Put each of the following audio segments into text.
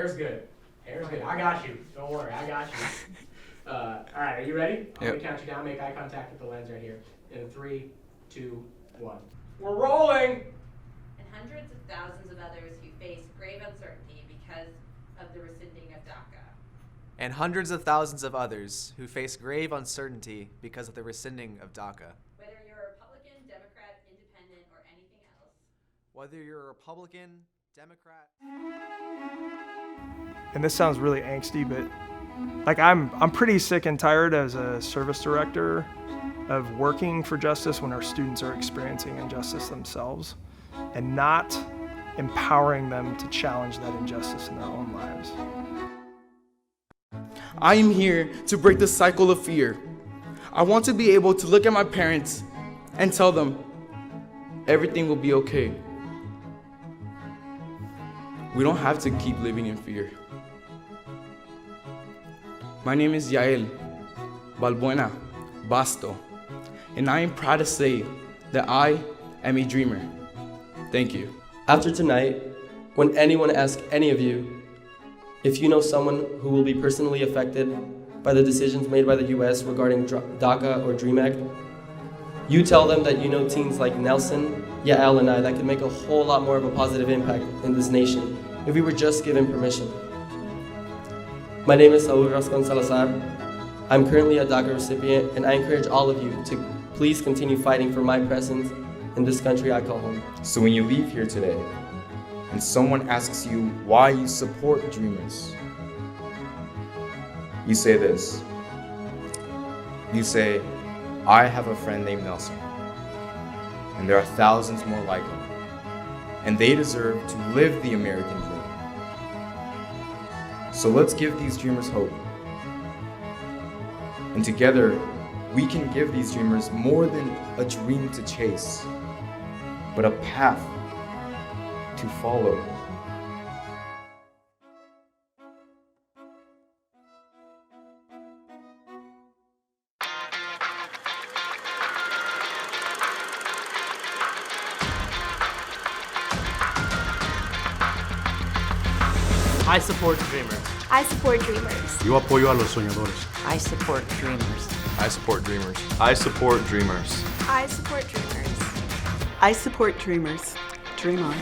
Hair's good. Hair's good. I got you. Don't worry, I got you. All right, are you ready? I'm gonna count you down. Make eye contact with the lens right here. In 3, 2, 1. We're rolling. And hundreds of thousands of others who face grave uncertainty because of the rescinding of DACA. And hundreds of thousands of others who face grave uncertainty because of the rescinding of DACA. Whether you're a Republican, Democrat, Independent, or anything else. Whether you're a Republican, Democrat. And this sounds really angsty, but like I'm pretty sick and tired as a service director of working for justice when our students are experiencing injustice themselves and not empowering them to challenge that injustice in their own lives. I am here to break the cycle of fear. I want to be able to look at my parents and tell them everything will be okay. We don't have to keep living in fear. My name is Yael, Balbuena, Basto, and I am proud to say that I am a dreamer. Thank you. After tonight, when anyone asks any of you if you know someone who will be personally affected by the decisions made by the US regarding DACA or DREAM Act, you tell them that you know teens like Nelson, Yael, and I that could make a whole lot more of a positive impact in this nation if we were just given permission. My name is Saul Rascon Salazar. I'm currently a DACA recipient, and I encourage all of you to please continue fighting for my presence in this country I call home. So when you leave here today, and someone asks you why you support Dreamers, you say this. You say, I have a friend named Nelson, and there are thousands more like him, and they deserve to live the American dream. So let's give these dreamers hope. And together, we can give these dreamers more than a dream to chase, but a path to follow. I support dreamers. I support dreamers. Yo apoyo a los soñadores. I support dreamers. I support dreamers. I support dreamers. I support dreamers. I support dreamers. Dream on.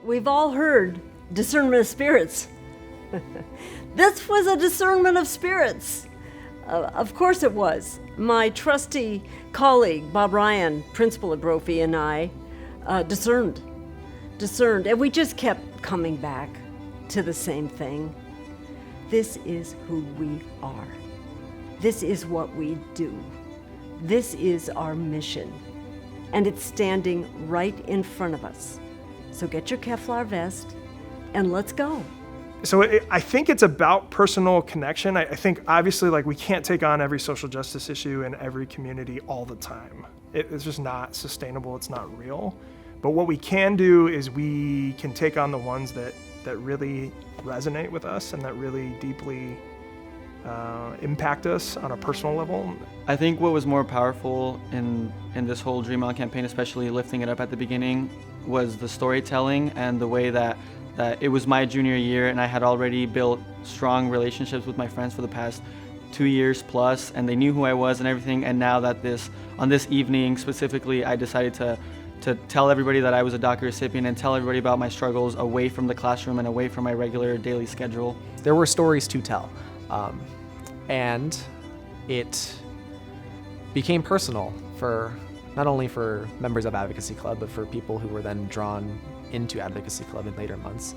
We've all heard discernment of spirits. This was a discernment of spirits. Of course it was. My trusty colleague, Bob Ryan, principal at Brophy, and I discerned. And we just kept coming back to the same thing. This is who we are. This is what we do. This is our mission. And it's standing right in front of us. So get your Kevlar vest and let's go. So I think it's about personal connection. I think obviously like we can't take on every social justice issue in every community all the time. It's just not sustainable, it's not real. But what we can do is we can take on the ones that really resonate with us and that really deeply impact us on a personal level. I think what was more powerful in this whole DreamOn campaign, especially lifting it up at the beginning, was the storytelling and the way that it was my junior year and I had already built strong relationships with my friends for the past 2 years plus, and they knew who I was and everything. And now that on this evening specifically, I decided to tell everybody that I was a DACA recipient and tell everybody about my struggles away from the classroom and away from my regular daily schedule. There were stories to tell, and it became personal for not only for members of Advocacy Club, but for people who were then drawn into Advocacy Club in later months.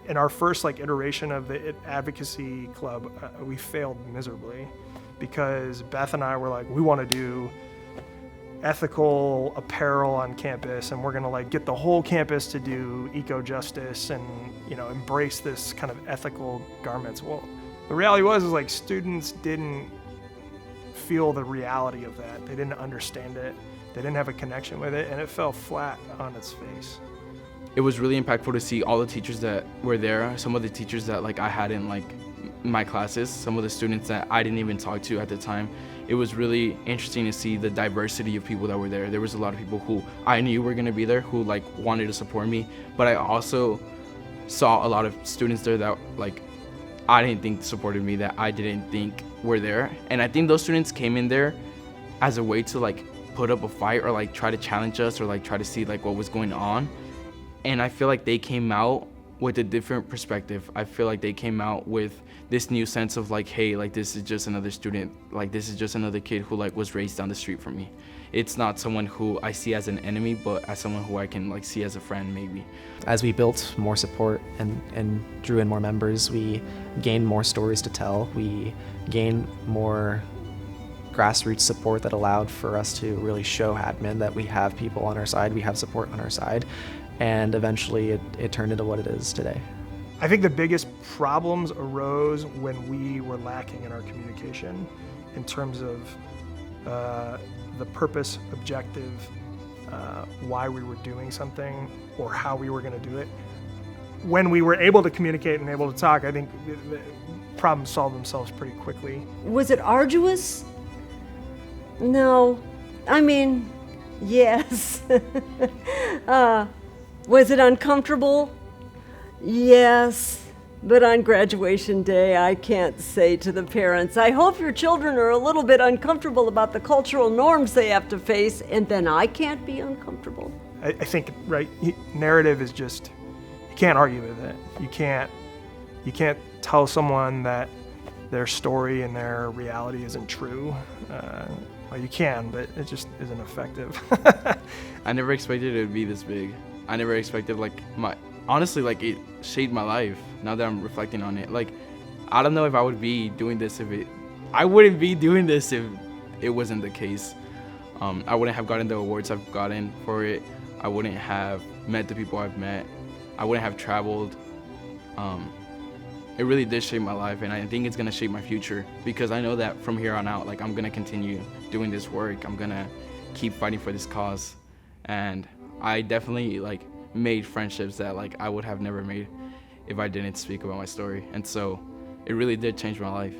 in our first like iteration of the advocacy club, we failed miserably because Beth and I were like, we want to do ethical apparel on campus, and we're going to like get the whole campus to do eco-justice and, you know, embrace this kind of ethical garments. Well, the reality was is like students didn't feel the reality of that. They didn't understand it. They didn't have a connection with it, and it fell flat on its face. It was really impactful to see all the teachers that were there, some of the teachers that like I had in like my classes, some of the students that I didn't even talk to at the time. It was really interesting to see the diversity of people that were there. There was a lot of people who I knew were gonna be there, who like wanted to support me, but I also saw a lot of students there that like I didn't think supported me, that I didn't think were there. And I think those students came in there as a way to like put up a fight or like try to challenge us or like try to see like what was going on. And I feel like they came out with a different perspective. I feel like they came out with this new sense of like, hey, like this is just another student, like this is just another kid who like was raised down the street from me. It's not someone who I see as an enemy, but as someone who I can like see as a friend maybe. As we built more support and drew in more members, we gained more stories to tell. We gained more grassroots support that allowed for us to really show admin that we have people on our side, we have support on our side, and eventually it turned into what it is today. I think the biggest problems arose when we were lacking in our communication in terms of the purpose, objective, why we were doing something or how we were going to do it. When we were able to communicate and able to talk, I think the problems solved themselves pretty quickly. Was it arduous? No. I mean, yes. Was it uncomfortable? Yes. But on graduation day, I can't say to the parents, I hope your children are a little bit uncomfortable about the cultural norms they have to face, and then I can't be uncomfortable. I think, right, narrative is just, you can't argue with it. You can't tell someone that their story and their reality isn't true. Well, you can, but it just isn't effective. I never expected it would be this big. I never expected honestly, like it shaped my life now that I'm reflecting on it. Like, I don't know if I would be doing this I wouldn't be doing this if it wasn't the case. I wouldn't have gotten the awards I've gotten for it. I wouldn't have met the people I've met. I wouldn't have traveled. It really did shape my life, and I think it's gonna shape my future because I know that from here on out, like I'm gonna continue doing this work. I'm gonna keep fighting for this cause, and I definitely like made friendships that like I would have never made if I didn't speak about my story, and so it really did change my life.